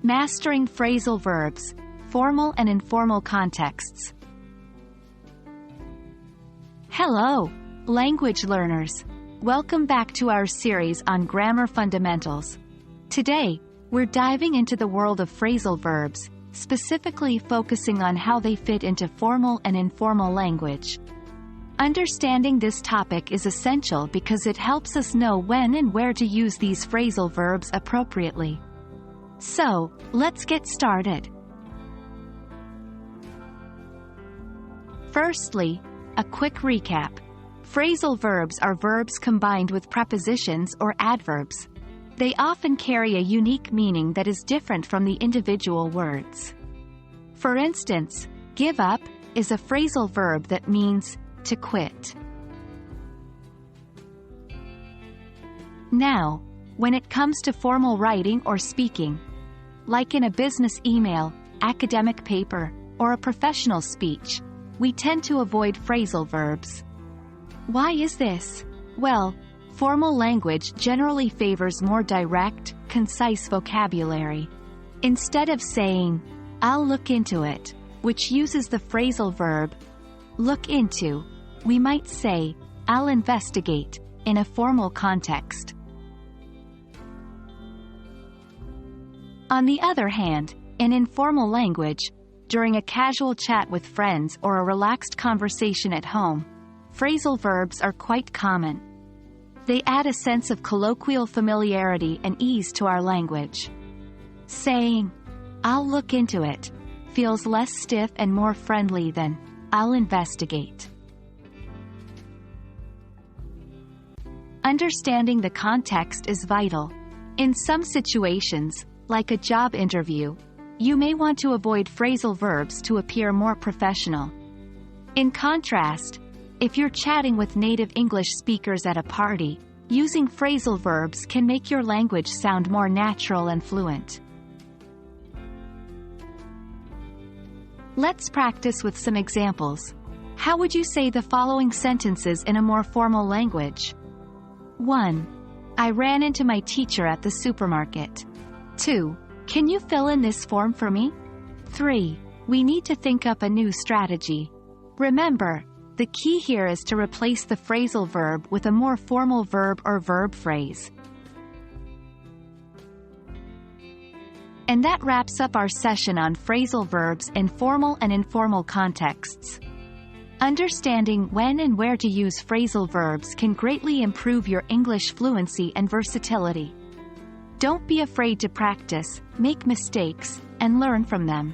Mastering phrasal verbs, formal and informal contexts. Hello, language learners. Welcome back to our series on grammar fundamentals. Today, we're diving into the world of phrasal verbs, specifically focusing on how they fit into formal and informal language. Understanding this topic is essential because it helps us know when and where to use these phrasal verbs appropriately. So, let's get started. Firstly, a quick recap. Phrasal verbs are verbs combined with prepositions or adverbs. They often carry a unique meaning that is different from the individual words. For instance, give up is a phrasal verb that means to quit. Now, when it comes to formal writing or speaking, like in a business email, academic paper, or a professional speech, we tend to avoid phrasal verbs. Why is this? Well, formal language generally favors more direct, concise vocabulary. Instead of saying, "I'll look into it," which uses the phrasal verb look into, we might say, "I'll investigate," in a formal context. On the other hand, in informal language, during a casual chat with friends or a relaxed conversation at home, phrasal verbs are quite common. They add a sense of colloquial familiarity and ease to our language. Saying, "I'll look into it," feels less stiff and more friendly than, "I'll investigate." Understanding the context is vital. In some situations, like a job interview, you may want to avoid phrasal verbs to appear more professional. In contrast, if you're chatting with native English speakers at a party, using phrasal verbs can make your language sound more natural and fluent. Let's practice with some examples. How would you say the following sentences in a more formal language? 1. I ran into my teacher at the supermarket. 2. Can you fill in this form for me? 3. We need to think up a new strategy. Remember, the key here is to replace the phrasal verb with a more formal verb or verb phrase. And that wraps up our session on phrasal verbs in formal and informal contexts. Understanding when and where to use phrasal verbs can greatly improve your English fluency and versatility. Don't be afraid to practice, make mistakes, and learn from them.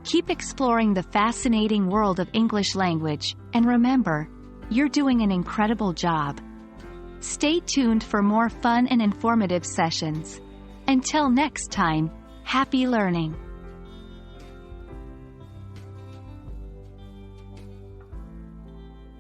Keep exploring the fascinating world of English language, and remember, you're doing an incredible job. Stay tuned for more fun and informative sessions. Until next time, happy learning!